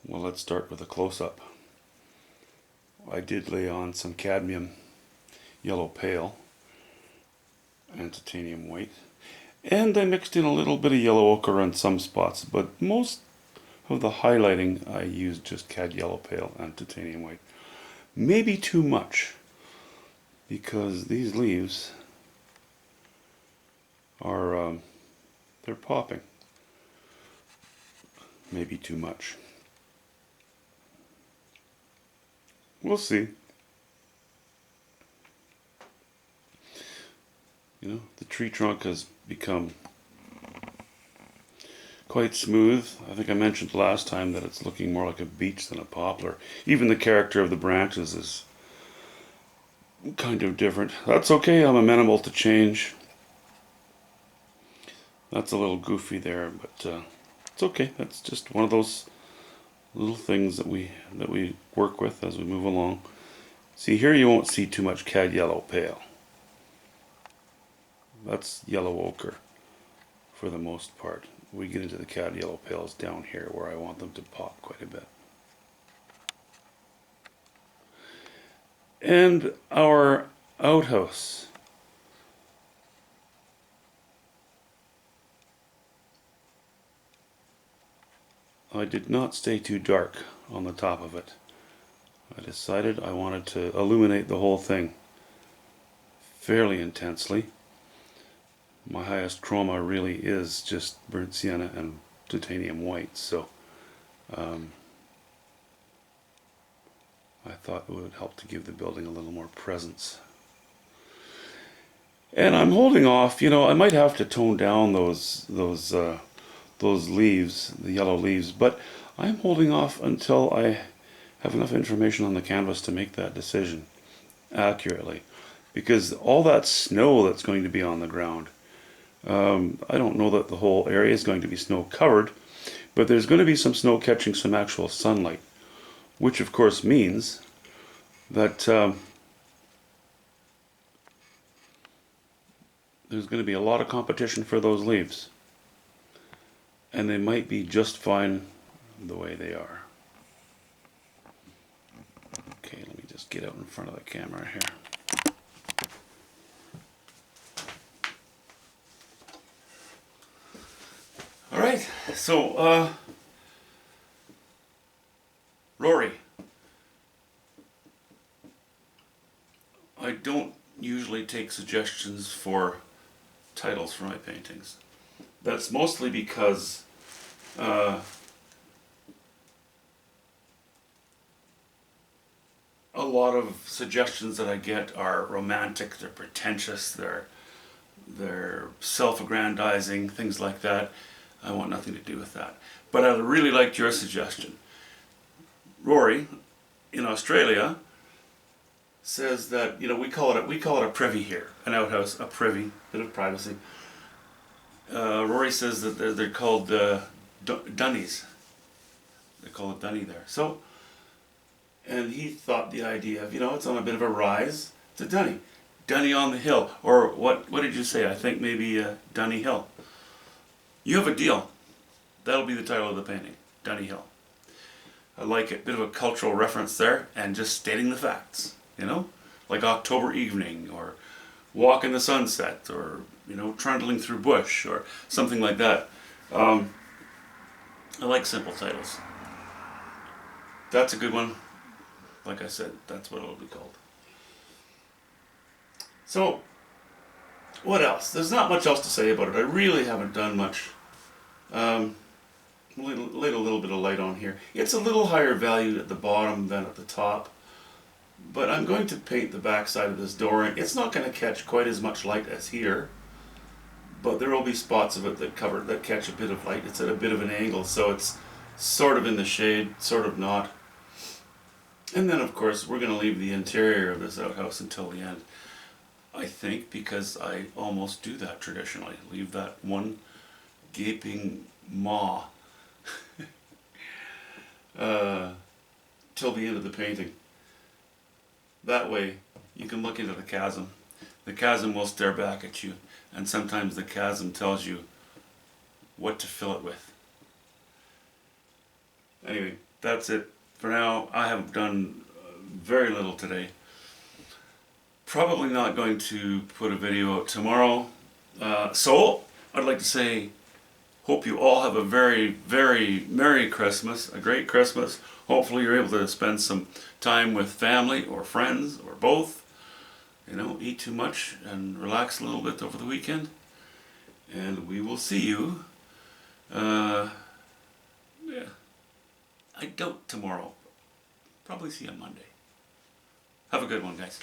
Well, let's start with a close-up. I did lay on some cadmium yellow pale and titanium white, and I mixed in a little bit of yellow ochre on some spots, but most of the highlighting I used just cad yellow pale and titanium white. Maybe too much, because these leaves are they're popping. Maybe too much. We'll see. You know, the tree trunk has become quite smooth. I think I mentioned last time that it's looking more like a beech than a poplar. Even the character of the branches is kind of different. That's okay, I'm amenable to change. That's a little goofy there, but it's okay. That's just one of those little things that we work with as we move along. See, here you won't see too much cad yellow pale. That's yellow ochre for the most part. We get into the cad yellow pales down here where I want them to pop quite a bit. And our outhouse. I did not stay too dark on the top of it. I decided I wanted to illuminate the whole thing fairly intensely. My highest chroma really is just burnt sienna and titanium white, so I thought it would help to give the building a little more presence. And I'm holding off, you know, I might have to tone down those leaves, the yellow leaves, but I'm holding off until I have enough information on the canvas to make that decision accurately, because all that snow that's going to be on the ground, I don't know that the whole area is going to be snow covered, but there's going to be some snow catching some actual sunlight, which of course means that there's going to be a lot of competition for those leaves, and they might be just fine the way they are. Okay, let me just get out in front of the camera here. All right, so Rory, I don't usually take suggestions for titles for my paintings. That's mostly because a lot of suggestions that I get are romantic, they're pretentious, they're self-aggrandizing, things like that. I want nothing to do with that. But I really liked your suggestion. Rory, in Australia, says that, you know, we call it a privy here, an outhouse, a privy, bit of privacy. Rory says that they're called dunnies. They call it dunny there. So, and he thought the idea of, you know, it's on a bit of a rise. It's a dunny. Dunny on the hill. Or what did you say? I think maybe Dunny Hill. You have a deal. That'll be the title of the painting. Dunny Hill. I like it. Bit of a cultural reference there, and just stating the facts. You know? Like October evening, or walk in the sunset, or, you know, trundling through bush, or something like that. I like simple titles. That's a good one. Like I said, that's what it'll be called. So, what else? There's not much else to say about it. I really haven't done much. Laid a little bit of light on here. It's a little higher valued at the bottom than at the top. But I'm going to paint the back side of this door, and it's not going to catch quite as much light as here. But there will be spots of it that catch a bit of light. It's at a bit of an angle, so it's sort of in the shade, sort of not. And then, of course, we're going to leave the interior of this outhouse until the end. I think, because I almost do that traditionally. Leave that one gaping maw till the end of the painting. That way, you can look into the chasm. The chasm will stare back at you, and sometimes the chasm tells you what to fill it with. Anyway, that's it for now. I have done very little today. Probably not going to put a video out tomorrow. So I'd like to say, hope you all have a very, very Merry Christmas, a great Christmas. Hopefully you're able to spend some time with family or friends or both. You know, eat too much and relax a little bit over the weekend. And we will see you, yeah, I doubt tomorrow. Probably see you on Monday. Have a good one, guys.